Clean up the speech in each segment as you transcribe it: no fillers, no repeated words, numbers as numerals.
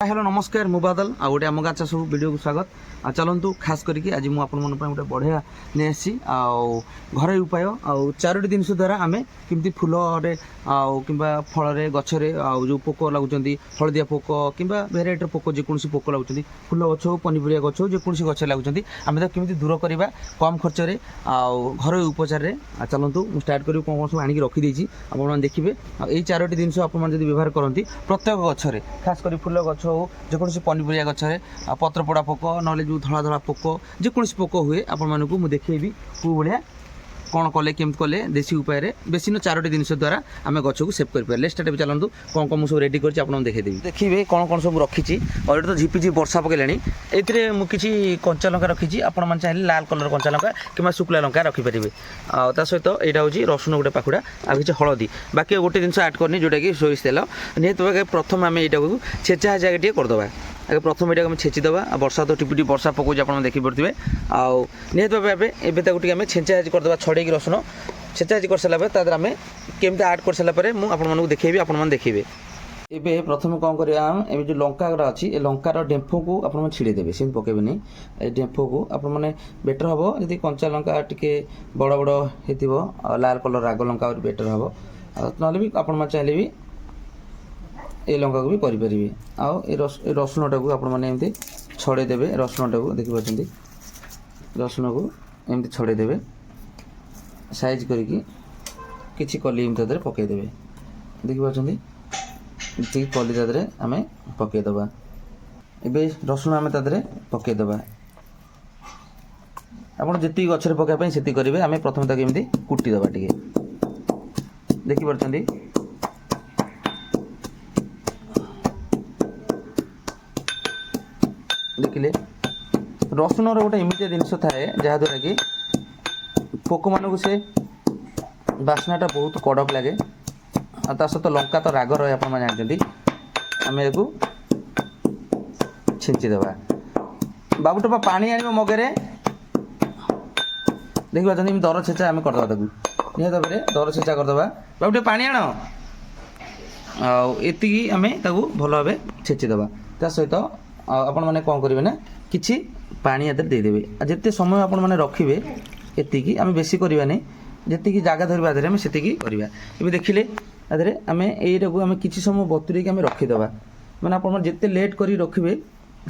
Hello नमस्कार मु बादल आ गोटे आम गाचा सब वीडियो को स्वागत आ चलतु खास करके आज मुझे गोटे बढ़िया नहीं आसी घर उपाय चारोटी जिन द्वारा आम कमी फूल कि फल गचरे जो पोक लगुच हलदिया पोक कि भेराइटर पोक जेकोसी पोक लगुच फूल गछ हो पनीपरिया गछ हो जेकोसी गच लगुच आम कमी दूर करवा कम खर्च घर उपचार चलतु स्टार्ट करी कौन कौन सब आणिक रखीदी आप देखिए यही चारोटी जिन आप व्यवहार करती प्रत्येक गचरे खास कर फूल गछ हो जेकोसी पनीपरिया गचरे पत्र पोड़ा पोक ना जो धला धला पोक जेकोसी पोक हुए आपको देखी कौ भाया कौन कले केमती कले देसी उपाय बेसी न चारोटी जिन द्वारा आम गच को सेव कर स्टार्ट भी चलतु कौन कौन सब रेडी कर देखदेवी देखिए कौन कौन सब रखी और तो झिपी वर्षा पकड़े ये मुझे कंचा लंका रखी आपने चाहिए लाल कलर कंचा लंका कि शुक्ला लंका रखिपारे सहित यहाँ हूँ रसुण गोटे पाखुड़ा आ कि हलदी बाकी गोटे जिन आड करनी जोटा कि सोरिष तेल निहत प्रथम आम यहाँ छेचा जगह टे करदे आगे प्रथम ये आम छेचिदेवा वर्षा तो टिपी वर्षा पकाऊँ आप देखिपे आउ निहत भाव एवं आम छेचा करदे छड़े रसुण छेचा कर सारापर तादर आम केमती आड कर सारापर मुझे देखी आपने देखिए एबे प्रथम कौन करा जो लंका अच्छी लंकार डेम्फो को आप छिड़ेदेवे सेम पकेबे ए डेम्फो को आपने बेटर हम जी कंचा लंका टी बड़ बड़ हो लाल कलर राग लंका बेटर हम ना भी आप चाहिए भी ये लंका को भी करें आउ रसुण टाक आपने छड़ेदेवे रसुण टाक देखिए रसुण को एमती छड़ेदेवे साइज करी कली एमती पकईदेवे देखिए जी कली तादे आम पकईदबा ए रसुण आम तादे पकईदबा आप जी गचर पकाइए से करेंगे आम प्रथम तक एमती कुटीदबा टे देखिपे देखिले रसुण रोटे एमती जिनस थाए जहाद्वारा कि पोक मान से बास्नाटा बहुत कड़क लगे आ सहित लंका तो राग रहे आप जानते आम या छिंचीदेवा बाबू टोपा पानी आने मगेरे देखिए दर छेचा आम करदे निहत दर छेचा करदे बाबू टे पानी आण आती आम भल भाव छेचिदेवा सहित आपण मैंने कौन करेंगे ना कि पानी आदि देदेवे जिते समय आपण मैंने रखिए एति आम बेसी करवानी जी जगह धरवा आदि आम से करवा ये देखिले आदि आम यहीटा को आम कि समय बतुरे आम रखीदे मैंने आप जिते लेट कर रखिए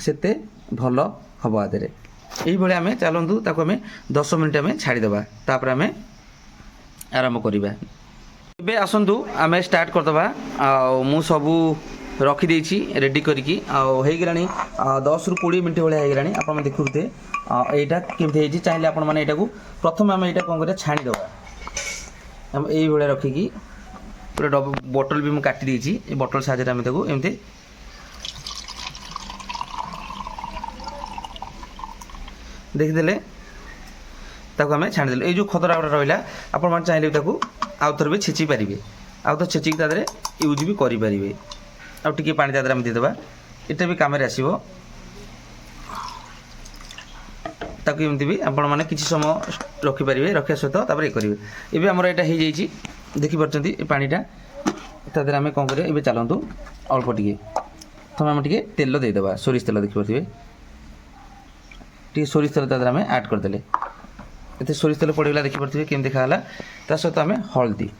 सेते भल हम आदि यही आम चलतु ताको आम 10 मिनिट आम छाड़ीदे तापर आम आरंभ करवा ए आसतु आम स्टार्ट करदे मु सबू रखीदे रेडी करके होगला 10 ରୁ 20 मिनट भाया होगला आप देखुते यहाँ केमती चाहिए आप प्रथम आम यहाँ कौन कर छाणीदे आम यही भाया रखिकी पूरा बोतल भी मुझे काटी बोतल साहाଯ୍य आम एमती देखीदे आम छाणीदे ये खतरा गोटे रहा आप चाहिए आउ थोड़े भी छेची पारे आउ तो छेचिक तादे यूज भी करें आउ टे पानी तादे आम देदेबा यहाँ भी कम आसो ताकि एमती भी आपण मैंने किसी समय रखिपारे रखा सहित तापर ये करेंगे ये आमर यहाँ हो जाइए देखिपे पानीटा तादे आम कौन करें चलतु अल्प टे प्रथम आम टे तेल देदेबा सोरिष तेल देखिपे टे सोरिष तेल तादे आम आड करदे ये सोरिष तेल पड़गला देखिपे केमती देखा सहित आम हल्दी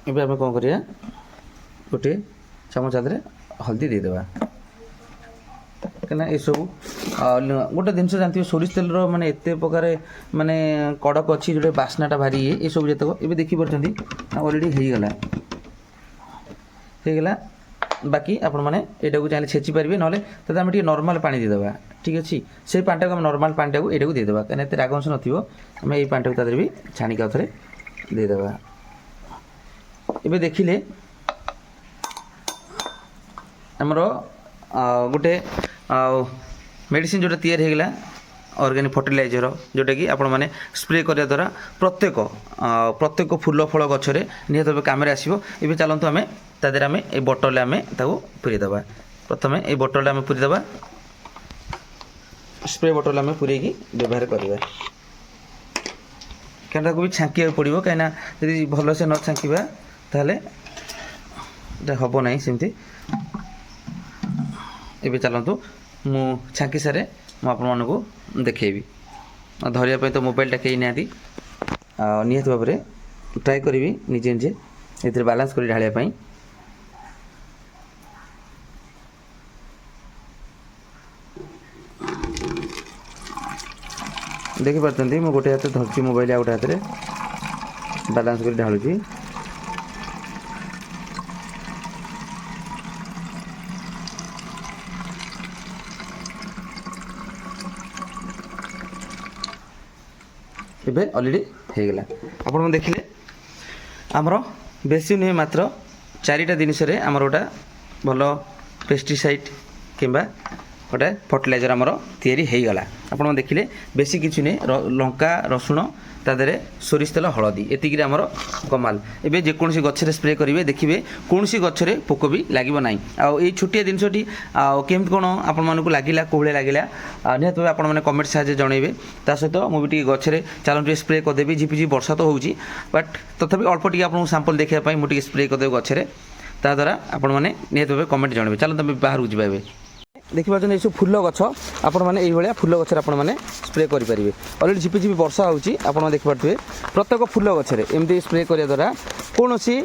ये आम कौन करिया गोटे चामच आदि हल्दी देदेबा कहीं सब गोटे जिन जानते सोरिष तेल माने एत प्रकार माने कड़क अच्छी जो बास्नाटा भारी ये सब जितक ये देखिपे अलरेडी होगला बाकी आपण मैंने यहाँ को चाहिए छेची पारे ना तो आम नॉर्मल पानी देदेबा ठीक अच्छे से पानी टाक नॉर्मल पानी टाक यहाँ देदेबा कहीं एत राग अंश नथिबो आम ये पानी टाक भी छाणिक आउ थे देदेबा ये देखिले आमर गोटे मेडिसिन जोटा तैयारी होगला ऑर्गेनिक फर्टिलाइजर जोटा कि आपण मैंने स्प्रे करने द्वारा प्रत्येक फूल फल गचरे निहत भाव कम आसो ये चलतु आम तादे आम ये बोतल आम पूरीदे प्रथम ये बोतल आम पूरीदे स्प्रे बोतल आम पूरे व्यवहार करवा क्या भी छाँक पड़ो कहीं जी भल से न छाँकवा ताहले এটা হব নাই সেমতি ଏବେ ଚାଲନ୍ତୁ ମୁଁ ଛାଙ୍କି ସାରେ ମୁଁ ଆପଣମାନଙ୍କୁ ଦେଖେଇବି ଧରିବା ପାଇଁ ତ ମୋବାଇଲଟା କେହି ନିହାତି ନିହାତି ଭାବରେ ଟ୍ରାଏ କରିବି ନିଜେ ନିଜେ ଏଥିରେ ବାଲାନ୍ସ କରି ଢାଳିବା ପାଇଁ ଦେଖିପାରୁଛନ୍ତି ମୁଁ ଗୋଟେ ହାତରେ ଧରିଛି ମୋବାଇଲ ଆଉ ଗୋଟେ ହାତରେ ବାଲାନ୍ସ କରି ଢାଳୁଛି ଏବେ ଅଲରେଡ଼ି ହେଇଗଲା ଆପଣ ଦେଖିଲେ ଆମର ବେଶୀ ନୁହେଁ ମାତ୍ର 4ଟା ଜିନିଷରେ ଆମର ଗୋଟେ ଭଲ ପେଷ୍ଟିସାଇଡ୍ କିମ୍ବା ଗୋଟେ ଫର୍ଟିଲାଇଜର ଆମର ତିଆରି ହେଇଗଲା ଆପଣ ଦେଖିଲେ ବେଶୀ କିଛି ନୁହେଁ ଲଙ୍କା ରସୁଣ ତା ଦେହରେ ସୋରିଷ ତେଲ ହଳଦୀ ଏତିକିରେ ଆମର କମାଲ ଏବେ ଯେକୌଣସି ଗଛରେ ସ୍ପ୍ରେ କରିବେ ଦେଖିବେ କୌଣସି ଗଛରେ ପୋକ ବି ଲାଗିବ ନାହିଁ ଆଉ ଏଇ ଛୋଟିଆ ଜିନିଷଟି ଆଉ କେମିତି କ'ଣ ଆପଣମାନଙ୍କୁ ଲାଗିଲା କୋଉଭଳିଆ ଲାଗିଲା ନିହାତି ଭାବେ ଆପଣମାନେ କମେଣ୍ଟ ସାହାଯ୍ୟରେ ଜଣାଇବେ ତା ସହିତ ମୁଁ ବି ଟିକେ ଗଛରେ ଚାଲନ୍ତୁ ଟିକେ ସ୍ପ୍ରେ କରିଦେବି ଝିପିଝିପି ବର୍ଷା ତ ହେଉଛି ବଟ୍ ତଥାପି ଅଳ୍ପ ଟିକେ ଆପଣଙ୍କୁ ସାମ୍ପଲ୍ ଦେଖିବା ପାଇଁ ମୁଁ ଟିକେ ସ୍ପ୍ରେ କରିଦେବି ଗଛରେ ତାଦ୍ୱାରା ଆପଣମାନେ ନିହାତି ଭାବେ କମେଣ୍ଟ ଜଣାଇବେ ଚାଲନ୍ତୁ ଆମେ ବାହାରକୁ ଯିବା ଏବେ ଦେଖିପାରୁଛନ୍ତି ଏସବୁ ଫୁଲ ଗଛ ଆପଣମାନେ ଏଇଭଳିଆ ଫୁଲ ଗଛରେ ଆପଣମାନେ ସ୍ପ୍ରେ କରିପାରିବେ ଅଲରେଡ଼ି ଝିପିଝିପି ବର୍ଷା ହେଉଛି ଆପଣ ଦେଖିପାରୁଥିବେ ପ୍ରତ୍ୟେକ ଫୁଲ ଗଛରେ ଏମିତି ସ୍ପ୍ରେ କରିବା ଦ୍ୱାରା କୌଣସି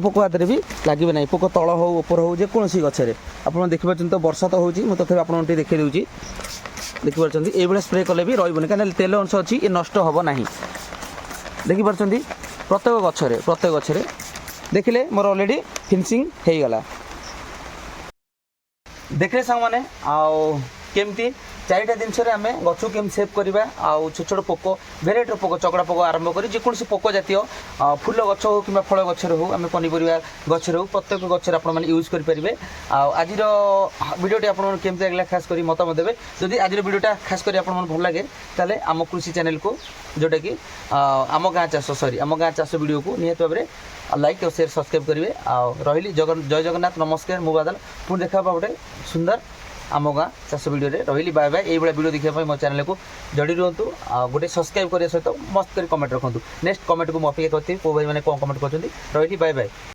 ପୋକ ହାତରେ ବି ଲାଗିବେ ନାହିଁ ପୋକ ତଳ ହେଉ ଉପର ହେଉ ଯେକୌଣସି ଗଛରେ ଆପଣ ଦେଖିପାରୁଛନ୍ତି ତ ବର୍ଷା ତ ହେଉଛି ମୁଁ ତଥାପି ଆପଣଙ୍କୁ ଟିକେ ଦେଖାଇ ଦେଉଛି ଦେଖିପାରୁଛନ୍ତି ଏଇଭଳିଆ ସ୍ପ୍ରେ କଲେ ବି ରହିବନି କାହିଁକିନା ତେଲ ଅଂଶ ଅଛି ଏ ନଷ୍ଟ ହେବ ନାହିଁ ଦେଖିପାରୁଛନ୍ତି ପ୍ରତ୍ୟେକ ଗଛରେ ଦେଖିଲେ ମୋର ଅଲରେଡ଼ି ଫିନିସିଂ ହେଇଗଲା देखले सांग माने आउ केमती 4टा जिनसरे आमे गछु केम सेव करबा आउ छोट छोट पोको भेराइटी पोको चकड़ा पोको आरंभ करी जे कोनसी पोको जातीय फूल गछ हो किबा फल गछ हो आमे पनिपरिया गछ हो प्रत्येक गछ रे आपण माने यूज करि परिबे आ आजिर वीडियोटी आपण माने केमती लागला खास करी मतामत देबे जदि आजिर वीडियोटा खास करी आपण माने भल लागे ताले आम कृषि चैनल को जोटा कि आम गाँ चाष वीडियो को निहत भाबरे लाइक और शेयर सब्सक्राइब करेंगे रही जय जगन्नाथ नमस्कार मु बादल पुणी देखा गोटे सुंदर आम गाँ चाष वीडियो रही बाय बाय ये वीडियो देखा मो चैनल को जड़ी रुहतु गोटे सब्सक्राइब करने सहित मस्त कर कमेंट रखु नेक्स्ट कमेंट को मुझे अपेक्षा करती भाई मैंने कौन कमेंट कर रही बाय बाय।